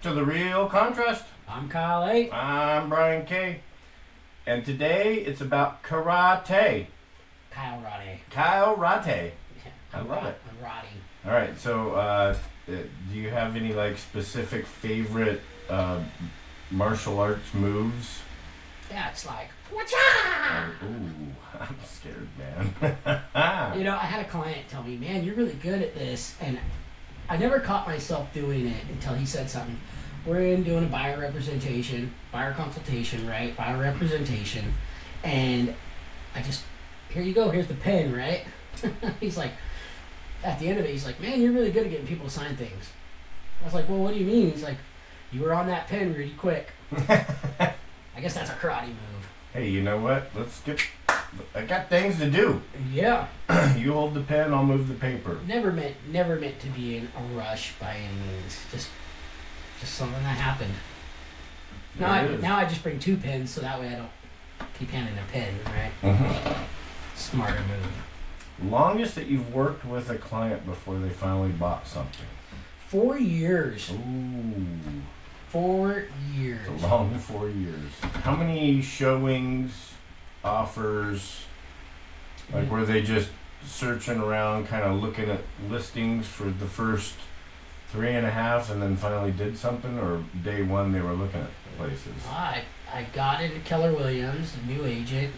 to The Real Contrast. I'm Kyle A. I'm Brian K. And today it's about karate. Kyle Roddy. Kyle Rate. Yeah, I love it. I'm Roddy. All right, so do you have any specific favorite martial arts moves? Yeah, it's like, whatcha? Ooh, I'm scared, man. I had a client tell me, man, you're really good at this. And I never caught myself doing it until he said something. We're doing a buyer representation, buyer consultation, right? Buyer representation. And I just, here you go, here's the pen, right? He's like, at the end of it, he's like, man, you're really good at getting people to sign things. I was like, well, what do you mean? He's like, you were on that pen really quick. I guess that's a karate move. Hey, you know what? I got things to do. Yeah. You hold the pen, I'll move the paper. Never meant to be in a rush by any means. Just something that happened. Now I just bring two pens so that way I don't keep handing a pen, right? Mm-hmm. Smarter move. Longest that you've worked with a client before they finally bought something? 4 years. Ooh. 4 years. It's a long 4 years. How many showings, offers, were they just searching around, kind of looking at listings for the first 3.5 and then finally did something, or day one they were looking at places? I got into Keller Williams, a new agent,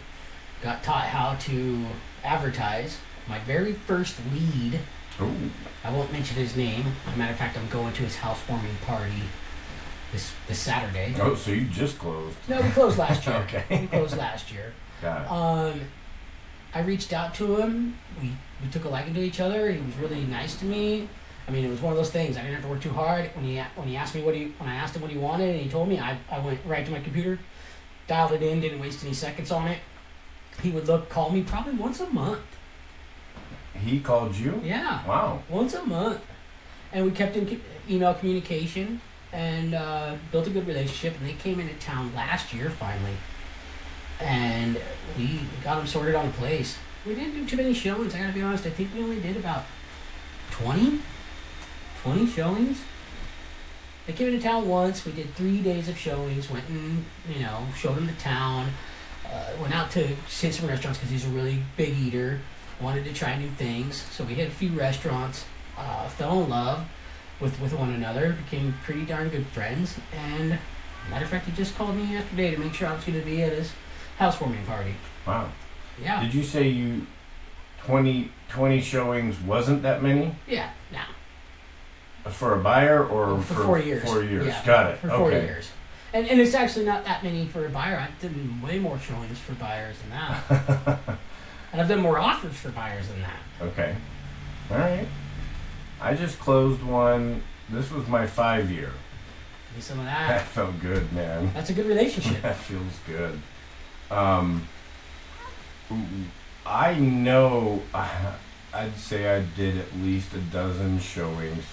got taught how to advertise. My very first lead, Ooh. I won't mention his name. As a matter of fact, I'm going to his housewarming party this Saturday. Oh, so you just closed. No, we closed last year. Okay. We closed last year. Got it. I reached out to him. We took a liking to each other. He was really nice to me. I mean, it was one of those things. I didn't have to work too hard. When he asked me when I asked him what he wanted, and he told me, I went right to my computer, dialed it in, didn't waste any seconds on it. He would call me probably once a month. He called you? Yeah. Wow. Once a month, and we kept in email communication and built a good relationship. And they came into town last year finally, and we got them sorted on a place. We didn't do too many showings. I gotta be honest. I think we only did about 20 showings. They came into town once. We did 3 days of showings. Went and showed them the town. Went out to some restaurants because he's a really big eater. Wanted to try new things, so we hit a few restaurants. Fell in love with one another. Became pretty darn good friends. And matter of fact, he just called me yesterday to make sure I was going to be at his housewarming party. Wow. Yeah. Did you say 20 showings wasn't that many? Yeah. No. For a buyer or for 4 years? 4 years. Yeah, Got it. For 4 years. And it's actually not that many for a buyer. I've done way more showings for buyers than that. And I've done more offers for buyers than that. Okay. All right. I just closed one. This was my 5-year. Give me some of That that. felt good, man. That's a good relationship. That feels good. I know, I'd say I did at least a dozen showings.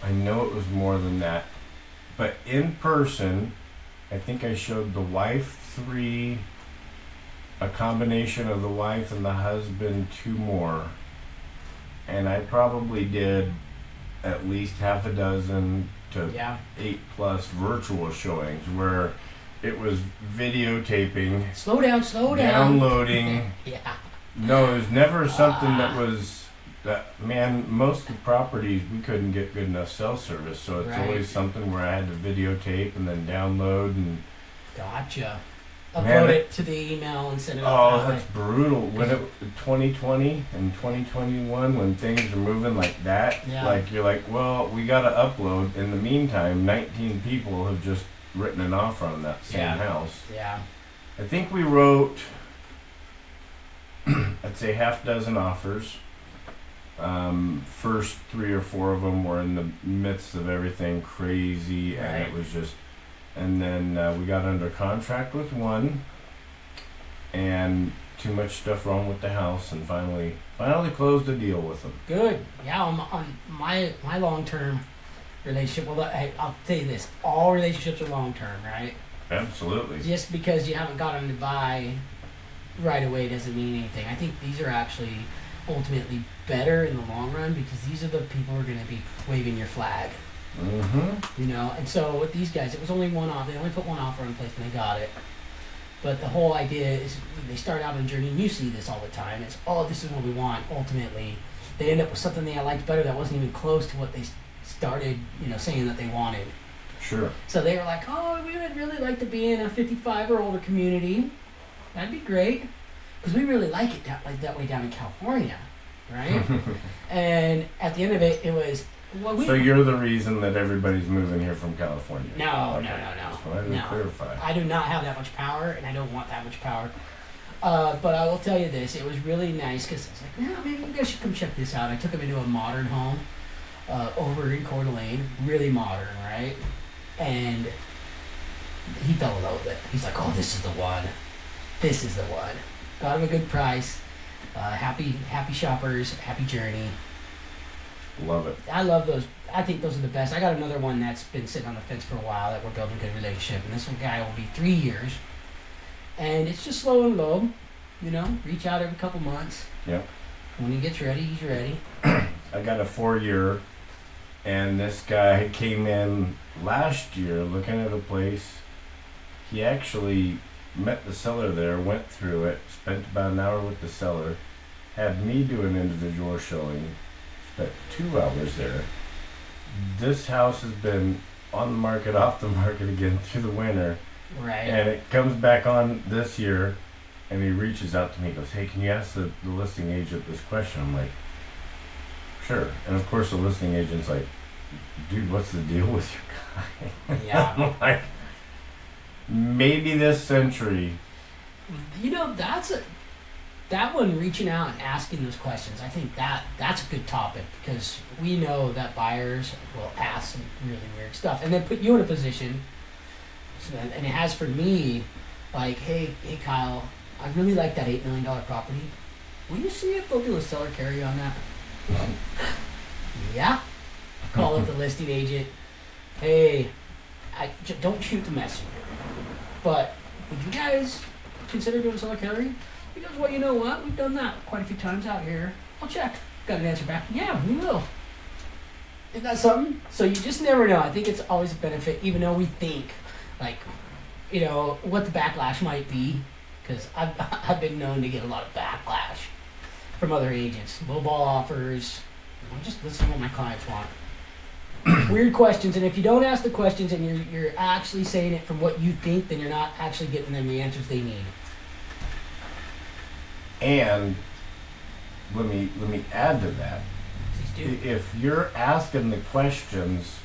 I know it was more than that. But in person, I think I showed the wife 3, a combination of the wife and the husband 2 more. And I probably did at least half a dozen to 8+ virtual showings where it was videotaping, Slow down. downloading. Yeah. No, it was never something most of the properties we couldn't get good enough cell service, so it's Right. always something where I had to videotape and then download and Gotcha. Man, Upload it to the email and send it off. that's brutal. When 2020 and 2021, when things are moving like that, you're like, well, we got to upload. In the meantime, 19 people have just written an offer on that same house. Yeah. I think we wrote, I'd say half dozen offers. First 3 or 4 of them were in the midst of everything crazy, and it was just. And then we got under contract with one, and too much stuff wrong with the house, and finally closed the deal with them. Good. Yeah, on my long-term relationship, well, I'll tell you this, all relationships are long-term, right? Absolutely. Just because you haven't got them to buy right away doesn't mean anything. I think these are actually ultimately better in the long run because these are the people who are going to be waving your flag. Mm-hmm. You know, and so with these guys, it was only one off. They only put one offer in place and they got it. But the whole idea is they start out on a journey, and you see this all the time. It's, oh, this is what we want. Ultimately, they end up with something they liked better that wasn't even close to what they started, saying that they wanted. Sure. So they were like, oh, we would really like to be in a 55 or older community. That'd be great. Because we really like it that way down in California, right? And at the end of it, it was, well, So you're the reason that everybody's moving here from California? No. Just wanted to clarify. I do not have that much power, and I don't want that much power. But I will tell you this, it was really nice, because I was like, no, maybe you guys should come check this out. I took him into a modern home over in Coeur d'Alene, really modern, right? And he fell in love with it. He's like, oh, this is the one. This is the one. Got him a good price. Happy shoppers, happy journey. Love it. I love those. I think those are the best. I got another one that's been sitting on the fence for a while that we're building a good relationship. And this one guy will be 3 years. And it's just slow and low. Reach out every couple months. Yep. When he gets ready, he's ready. I got a 4-year, and this guy came in last year looking at a place. He actually met the seller there, went through it, spent about an hour with the seller, had me do an individual showing, spent 2 hours there. This house has been on the market, off the market again through the winter. Right. And it comes back on this year, and he reaches out to me, goes, hey, can you ask the listing agent this question? I'm like, sure. And of course the listing agent's like, dude, what's the deal with your guy? Yeah. I'm like, maybe this century. That one, reaching out and asking those questions, I think that's a good topic, because we know that buyers will ask some really weird stuff and then put you in a position, and it has for me, like, hey Kyle, I really like that $8 million property. Will you see if they'll do a seller carry on that? Yeah. Call up the listing agent. Hey, don't shoot the messenger, but would you guys consider doing seller carry? He goes, well, you know what? We've done that quite a few times out here. I'll check. Got an answer back. Yeah, we will. Isn't that something? So you just never know. I think it's always a benefit, even though we think, like, what the backlash might be. Because I've been known to get a lot of backlash from other agents. Low ball offers. Just listen to what my clients want. Weird questions. And if you don't ask the questions and you're actually saying it from what you think, then you're not actually getting them the answers they need. And let me add to that. Please do. If you're asking the questions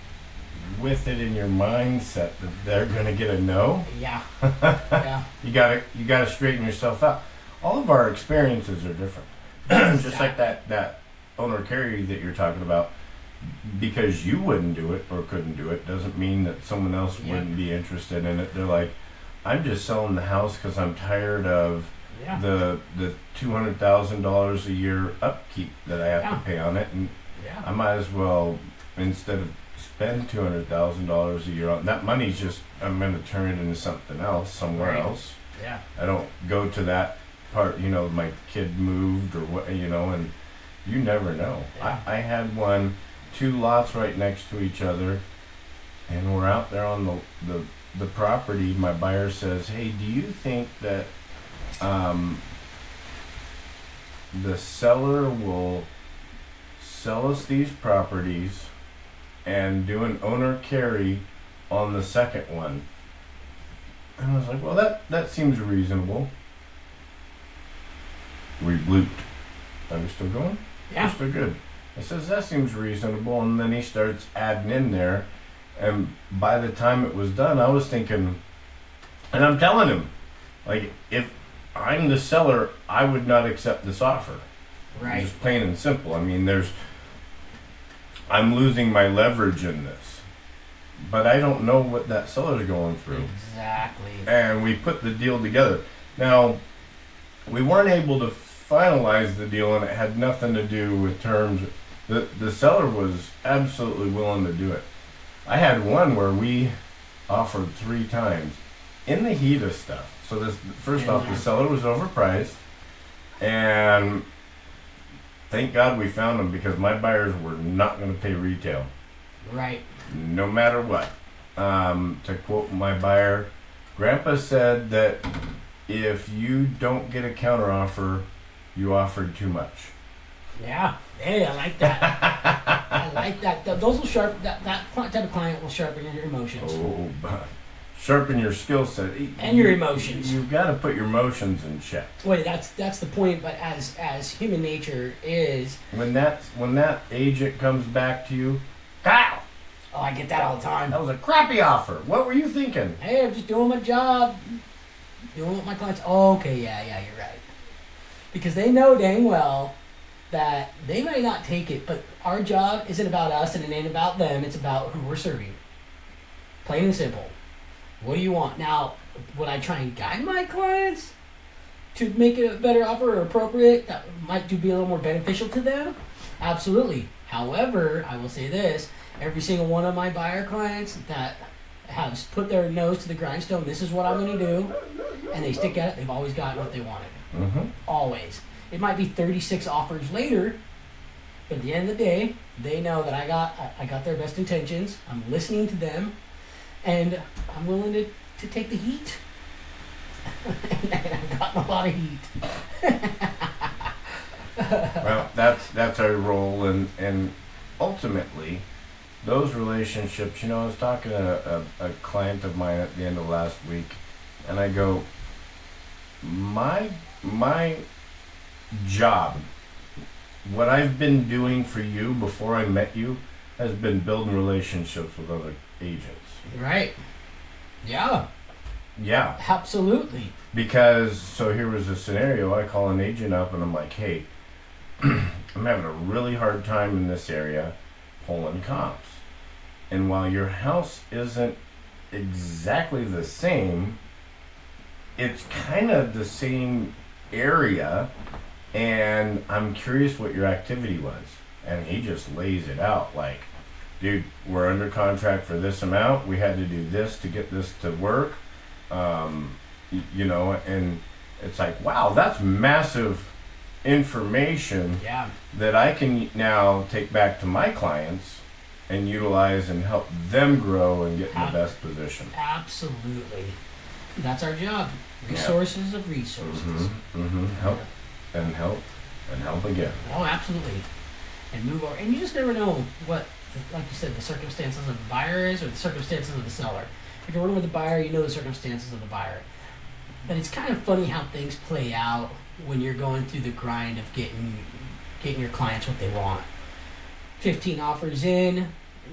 with it in your mindset that they're gonna get a no, Yeah. Yeah. you gotta straighten yourself out. All of our experiences are different. Just like that owner carry that you're talking about. Because you wouldn't do it or couldn't do it doesn't mean that someone else wouldn't be interested in it. They're like, I'm just selling the house because I'm tired of the $200,000 a year upkeep that I have to pay on it, and I might as well, instead of spend $200,000 a year on that money's just, I'm going to turn it into something else somewhere else. Yeah. I don't go to that part. My kid moved or what, and you never know. Yeah. I had 2 lots right next to each other, and we're out there on the property. My buyer says, hey, do you think that the seller will sell us these properties and do an owner carry on the second one? And I was like, well, that seems reasonable. We blooped. Are we still going? Yeah. We're still good. I says, that seems reasonable. And then he starts adding in there. And by the time it was done, I was thinking, and I'm telling him, like, if I'm the seller, I would not accept this offer. Right. Just plain and simple. I mean, I'm losing my leverage in this. But I don't know what that seller's going through. Exactly. And we put the deal together. Now, we weren't able to finalize the deal, and it had nothing to do with terms. The seller was absolutely willing to do it. I had one where we offered 3 times in the heat of stuff. So this, first off, the seller was overpriced, and thank God we found him, because my buyers were not going to pay retail. Right. no matter what. To quote my buyer, Grandpa said that if you don't get a counteroffer, you offered too much. Yeah. Hey, I like that. I like that. Those will that type of client will sharpen your emotions. Oh, but sharpen your skill set And your emotions. You've got to put your emotions in check. Wait, that's the point. But as human nature is, When that agent comes back to you, Kyle, oh, I get that all the time. that was a crappy offer. What were you thinking? Hey, I'm just doing my job, doing what my clients. Oh, okay, yeah, you're right. Because they know dang well that they might not take it, but our job isn't about us and it ain't about them. It's about who we're serving. Plain and simple. What do you want? Now, would I try and guide my clients to make it a better offer or appropriate that might be a little more beneficial to them? Absolutely. However, I will say this. Every single one of my buyer clients that has put their nose to the grindstone, this is what I'm going to do, and they stick at it, they've always gotten what they wanted. Mm-hmm. Always. It might be 36 offers later, but at the end of the day, they know that I got their best intentions. I'm listening to them, and I'm willing to take the heat. And I've gotten a lot of heat. Well, that's our role, and ultimately, those relationships. I was talking to a client of mine at the end of last week, and I go, my job, what I've been doing for you before I met you, has been building relationships with other agents. Right. Yeah. Yeah. Absolutely. Because, so here was a scenario. I call an agent up and I'm like, hey, I'm having a really hard time in this area pulling comps. And while your house isn't exactly the same, it's kind of the same area. And I'm curious what your activity was. And he just lays it out like, dude, we're under contract for this amount. We had to do this to get this to work. And it's like, wow, that's massive information Yeah. that I can now take back to my clients and utilize and help them grow and get in the best position. Absolutely. That's our job. Resources of resources. Help and help and help again. Oh, absolutely. And move over. And you just never know what, like you said, the circumstances of the buyer is or the circumstances of the seller. If you're working with the buyer, you know the circumstances of the buyer. But it's kind of funny how things play out when you're going through the grind of getting your clients what they want. 15 offers in,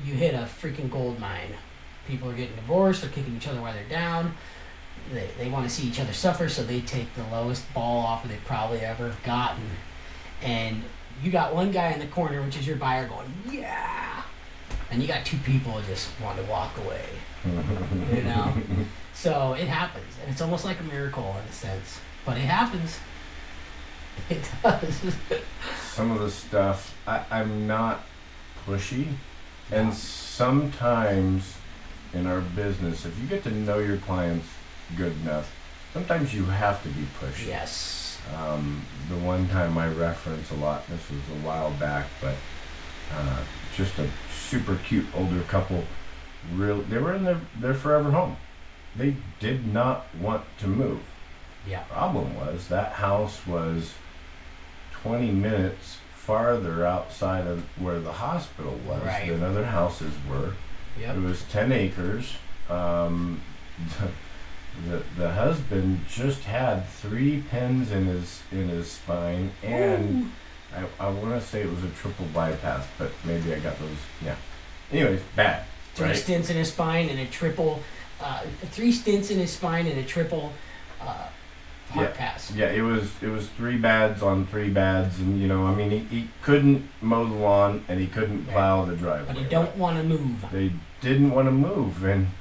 you hit a freaking gold mine. People are getting divorced, they're kicking each other while they're down. They want to see each other suffer, so they take the lowest ball offer they've probably ever gotten. And you got one guy in the corner, which is your buyer, going, yeah. And you got two people just wanting to walk away. So it happens. And it's almost like a miracle in a sense. But it happens. It does. Some of the stuff, I'm not pushy. And sometimes in our business, if you get to know your clients good enough, sometimes you have to be pushy. Yes. The one time I reference a lot, this was a while back, but just a super cute older couple, they were in their forever home. They did not want to move. Yeah. Problem was that house was 20 minutes farther outside of where the hospital was than other houses were. Yep. It was 10 acres. The husband just had 3 pins in his spine, and I want to say it was a triple bypass, but maybe I got those. Yeah. Anyways, bad. 3 stents in his spine and a triple. 3 stents in his spine and a triple heart pass. Yeah, it was 3 bads on 3 bads, and he couldn't mow the lawn and he couldn't plow the driveway. But he don't want to move. They didn't want to move, and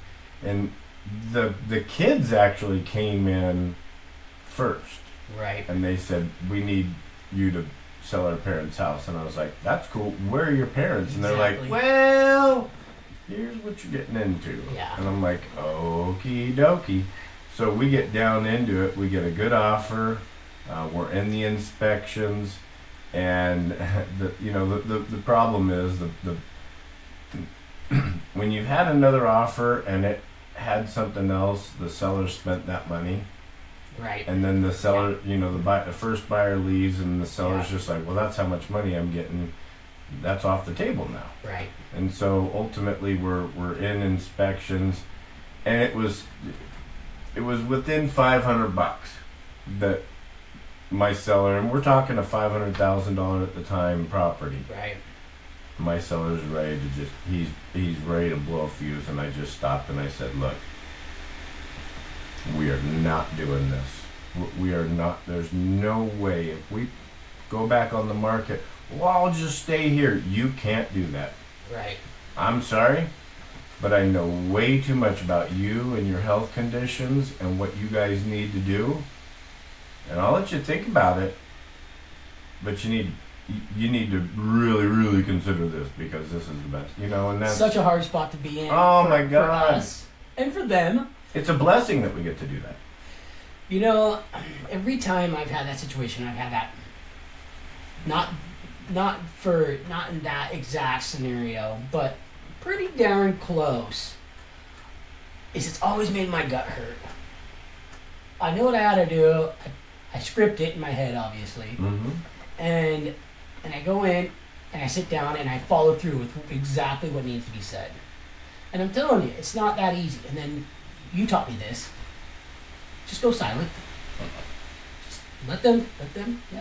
the kids actually came in first. Right. And they said, we need you to sell our parents' house. And I was like, that's cool. Where are your parents? And they're like, well, here's what you're getting into. Yeah. And I'm like, okie dokie. So we get down into it. We get a good offer. We're in the inspections. And the problem is the when you've had another offer and it had something else, the seller spent that money, Right. and then the seller, the first buyer leaves, and the seller's Yeah. just like, well, that's how much money I'm getting. That's off the table now. Right. And so ultimately, we're in inspections, and it was within $500 that my seller, and we're talking a $500,000 at the time property. Right. My seller's ready to he's ready to blow a fuse, and I just stopped and I said, look, we are not doing this. We are not. There's no way if we go back on the market, well, I'll just stay here. You can't do that. Right. I'm sorry, but I know way too much about you and your health conditions and what you guys need to do. And I'll let you think about it, but you need to really, really consider this, because this is the best. And that's Such a hard spot to be in. Oh for, my God. For us and for them. It's a blessing that we get to do that. Every time I've had that situation, I've had that. Not in that exact scenario, but pretty darn close. It's always made my gut hurt. I know what I ought to do. I script it in my head, obviously, Mm-hmm. and I go in and I sit down and I follow through with exactly what needs to be said. And I'm telling you, it's not that easy. And then you taught me this. Just go silent. Just let them,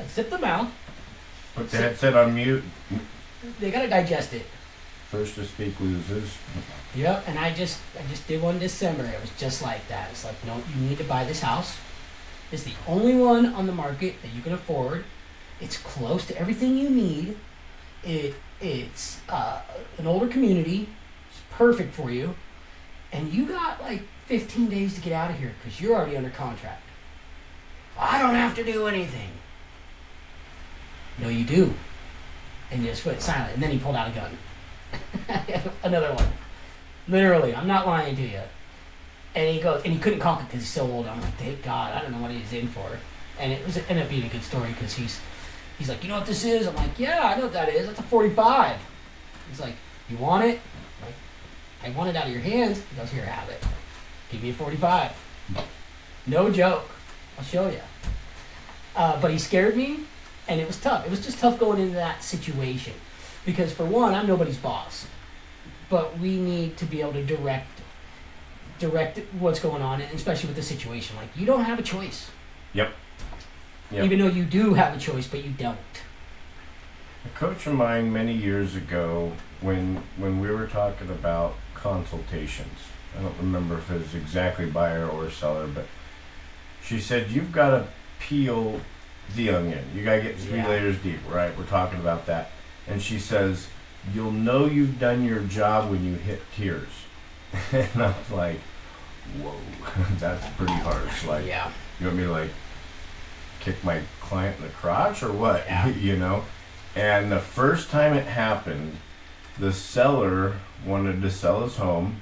zip them out. Put the headset on mute. They gotta digest it. First to speak loses. Yep. And I just did one December. It was just like that. It's like, no, you need to buy this house. It's the only one on the market that you can afford. It's close to everything you need. It's an older community. It's perfect for you. And you got like 15 days to get out of here because you're already under contract. I don't have to do anything. No, you do. And you just went silent. And then he pulled out a gun. Another one. Literally, I'm not lying to you. And he goes, and he couldn't conk it because he's so old. I'm like, thank God, I don't know what he's in for. And it ended up being a good story because he's like, you know what this is? I'm like, yeah, I know what that is. That's a 45. He's like, you want it? I'm like, I want it out of your hands. He goes, here, have it. Give me a 45. No joke. I'll show you. But he scared me, and it was tough. It was just tough going into that situation. Because for one, I'm nobody's boss. But we need to be able to direct what's going on, and especially with the situation. Like, you don't have a choice. Yep. Even though you do have a choice, but you don't. A coach of mine many years ago, when we were talking about consultations, I don't remember if it was exactly buyer or seller, but she said, you've got to peel the onion. You got to get 3 layers deep, right? We're talking about that. And she says, you'll know you've done your job when you hit tears. And I'm like, whoa, that's pretty harsh. Like, you want me to kick my client in the crotch or what? Yeah. And the first time it happened, the seller wanted to sell his home.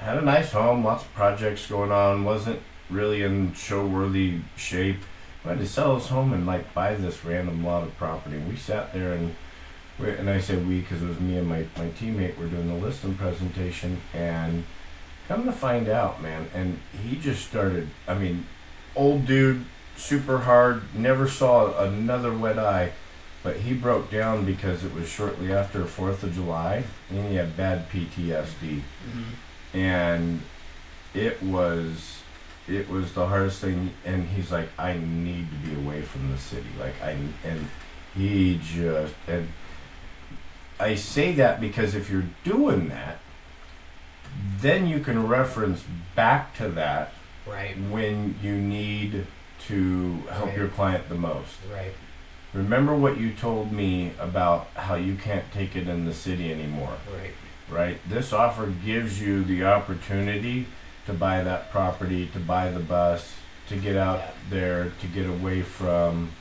Had a nice home, lots of projects going on, wasn't really in show-worthy shape. Wanted to sell his home and buy this random lot of property. And we sat there and I say we because it was me and my teammate were doing the listing presentation, and come to find out, man, and he just started, old dude, super hard, never saw another wet eye, but he broke down because it was shortly after 4th of July, and he had bad PTSD. Mm-hmm. And it was the hardest thing, and he's like, I need to be away from the city. And I say that because if you're doing that, then you can reference back to that Right. when you need to help your client the most. Right. Remember what you told me about how you can't take it in the city anymore, Right. right? This offer gives you the opportunity to buy that property, to buy the bus, to get out there, to get away from.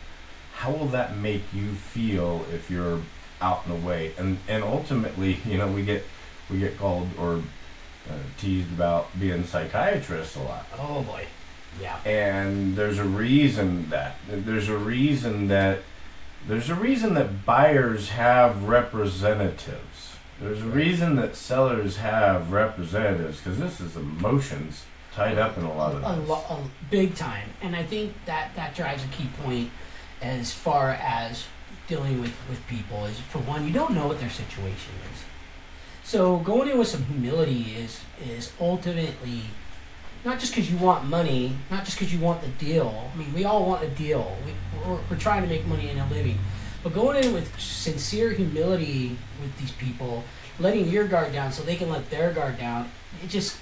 How will that make you feel if you're out and away? And ultimately, we get called or teased about being psychiatrists a lot. Oh boy. Yeah. And there's a reason that buyers have representatives. There's a reason that sellers have representatives because this is emotions tied up in a lot of this. A big time, and I think that drives a key point as far as dealing with people is, for one, you don't know what their situation is. So going in with some humility is ultimately not just because you want money, not just because you want the deal. I mean, we all want a deal. We're trying to make money and a living. But going in with sincere humility with these people, letting your guard down so they can let their guard down, it's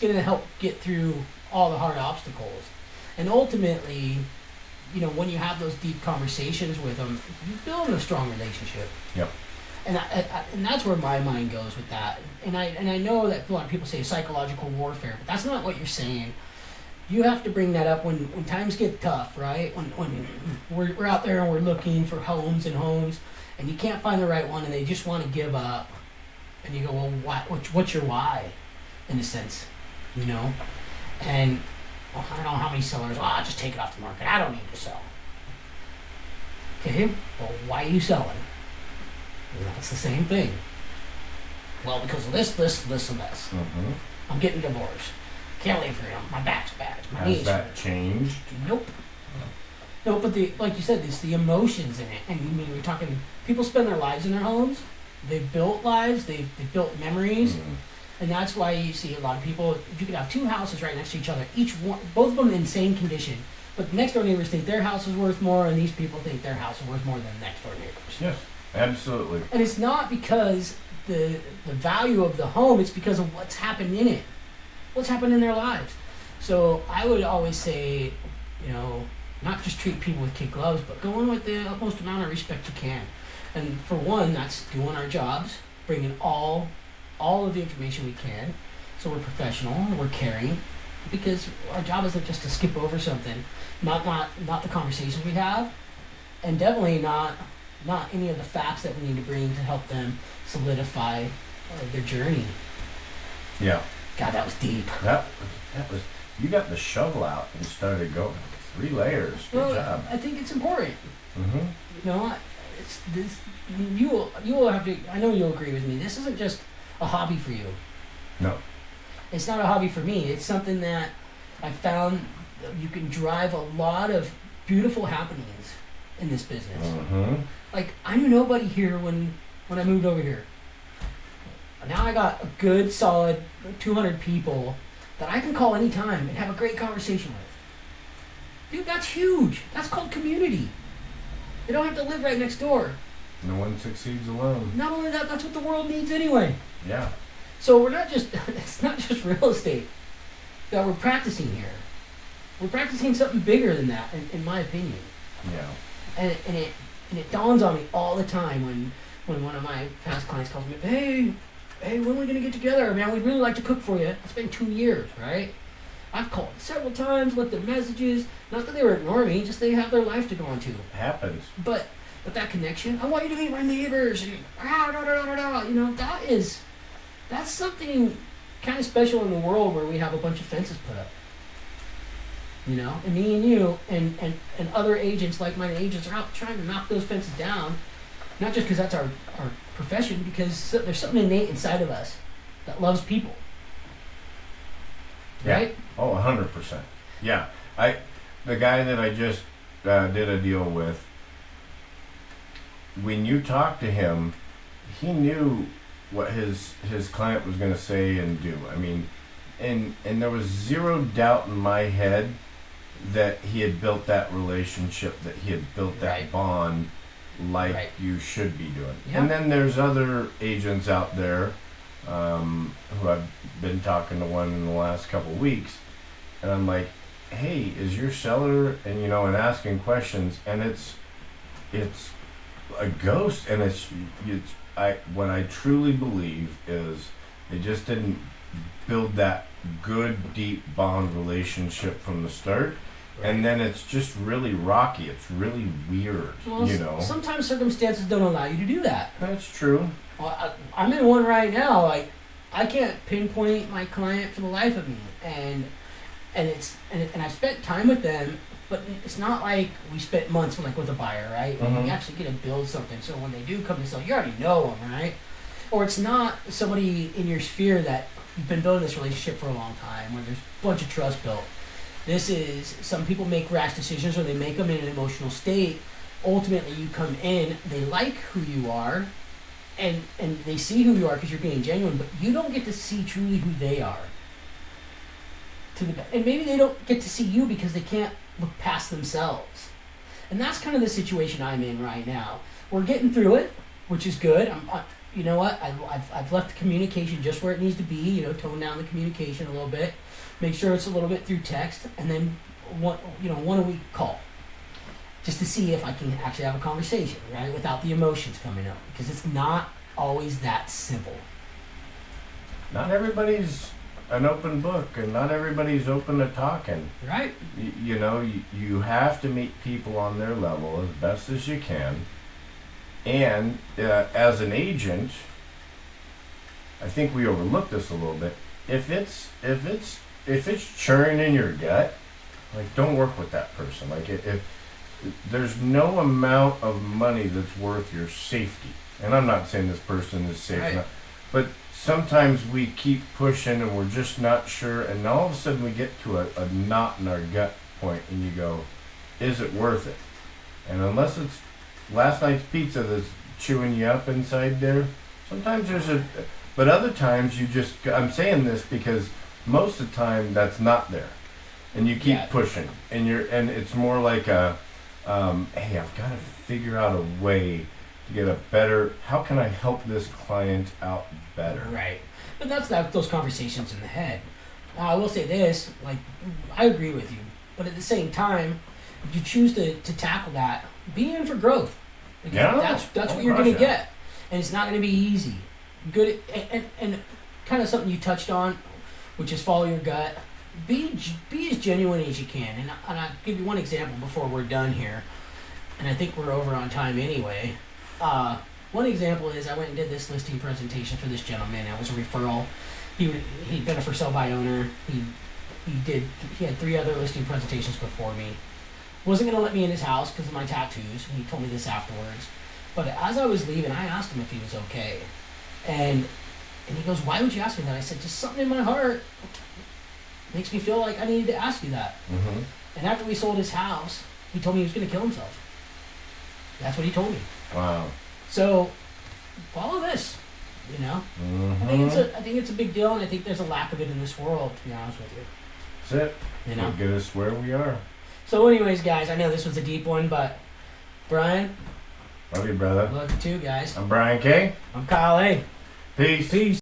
going to help get through all the hard obstacles. And ultimately, you know, when you have those deep conversations with them, you build a strong relationship. Yep. And that's where my mind goes with that. And I know that a lot of people say psychological warfare, but that's not what you're saying. You have to bring that up when times get tough, right? When we're out there and we're looking for homes, and you can't find the right one, and they just want to give up. And you go, well, what's your why, in a sense, you know? And well, I don't know how many sellers, just take it off the market. I don't need to sell. Okay, well, why are you selling? And that's the same thing. Well, because of this, and this. Mm-hmm. I'm getting divorced. Can't leave for him. My back's bad. My Has knees. that changed? Nope. No, but like you said, it's the emotions in it. And I mean, we're talking, people spend their lives in their homes. They've built lives. They've built memories. Mm-hmm. And that's why you see a lot of people, you could have two houses right next to each other, both of them in the same condition. But next door neighbors think their house is worth more, and these people think their house is worth more than next door neighbors. Yes, absolutely. And it's not because the value of the home, it's because of what's happened in it. What's happened in their lives. So I would always say, you know, not just treat people with kid gloves, but go in with the utmost amount of respect you can. And for one, that's doing our jobs, bringing all of the information we can. So we're professional and we're caring, because our job isn't just to skip over something, not the conversations we have, and definitely not any of the facts that we need to bring to help them solidify their journey. Yeah. God, that was deep. That was. You got the shovel out and started going. 3 layers. Good job. I think it's important. Mm-hmm. You know, it's this. You will have to. I know you'll agree with me. This isn't just a hobby for you. No. It's not a hobby for me. It's something that I found that you can drive a lot of beautiful happenings in this business. Mm-hmm. Like, I knew nobody here when I moved over here. Now I got a good, solid 200 people that I can call anytime and have a great conversation with. Dude, that's huge. That's called community. They don't have to live right next door. No one succeeds alone. Not only that, that's what the world needs anyway. Yeah. So it's not just real estate that we're practicing here. We're practicing something bigger than that, in my opinion. Yeah. And it dawns on me all the time when one of my past clients calls me, hey, when are we going to get together? Man, we'd really like to cook for you. It's been 2 years, right? I've called several times, left them messages. Not that they were ignoring me, just they have their life to go on to. Happens. But that connection, I want you to meet my neighbors, and you know, that's something kind of special in the world where we have a bunch of fences put up. You know, and me and you and other agents, like-minded agents, are out trying to knock those fences down. Not just because that's our profession, because there's something innate inside of us that loves people. Right? Yeah. Oh, 100%. Yeah. The guy that I just did a deal with, when you talked to him, he knew what his client was going to say and do. I mean, and there was zero doubt in my head that he had built that relationship, that he had built that Right. bond like Right. you should be doing. Yeah. And then there's other agents out there who I've been talking to one in the last couple of weeks, and I'm like, hey, is your seller, and and asking questions, and it's a ghost, and what I truly believe is they just didn't build that good deep bond relationship from the start. And then it's just really rocky. It's really weird, Well, sometimes circumstances don't allow you to do that. That's true. Well, I'm in one right now. Like, I can't pinpoint my client for the life of me, and I've spent time with them, but it's not like we spent months with a buyer, right? Mhm. We actually get to build something. So when they do come to sell, you already know them, right? or it's not somebody in your sphere that you've been building this relationship for a long time, where there's a bunch of trust built. This is, some people make rash decisions or they make them in an emotional state. Ultimately, you come in, they like who you are, and they see who you are because you're being genuine, but you don't get to see truly who they are. And maybe they don't get to see you because they can't look past themselves. And that's kind of the situation I'm in right now. We're getting through it, which is good. You know what? I've left the communication just where it needs to be. You know, tone down the communication a little bit, make sure it's a little bit through text, and then one a week call, just to see if I can actually have a conversation, right, without the emotions coming up, because it's not always that simple. Not everybody's an open book, and not everybody's open to talking. Right. You have to meet people on their level as best as you can. And as an agent, I think we overlook this a little bit. If it's churning in your gut, like, don't work with that person. Like, if there's no amount of money that's worth your safety. And I'm not saying this person is safe, right, but sometimes we keep pushing and we're just not sure, and all of a sudden we get to a knot in our gut point, and you go, is it worth it? And unless it's last night's pizza that's chewing you up inside there, sometimes but other times I'm saying this because most of the time that's not there, and you keep pushing, and it's more like hey, I've got to figure out a way to get a better, how can I help this client out better? Right. But that's those conversations in the head. I will say this, like, I agree with you, but at the same time, if you choose to tackle that, be in for growth. Because that's what you're going to get. And it's not going to be easy. Good, and kind of something you touched on, which is follow your gut. Be as genuine as you can. And I'll give you one example before we're done here. And I think we're over on time anyway. One example is I went and did this listing presentation for this gentleman. It was a referral. He'd been a for sale by owner. He had 3 other listing presentations before me. Wasn't going to let me in his house because of my tattoos. And he told me this afterwards. But as I was leaving, I asked him if he was okay. And he goes, why would you ask me that? I said, just something in my heart makes me feel like I needed to ask you that. Mm-hmm. And after we sold his house, he told me he was going to kill himself. That's what he told me. Wow. So, follow this, you know? Mm-hmm. I think it's a big deal, and I think there's a lack of it in this world, to be honest with you. That's it. You know? It'll get us where we are. So anyways, guys, I know this was a deep one, but Brian, Love you, brother. love you too, guys. I'm Brian K. I'm Kyle A. Peace. Peace.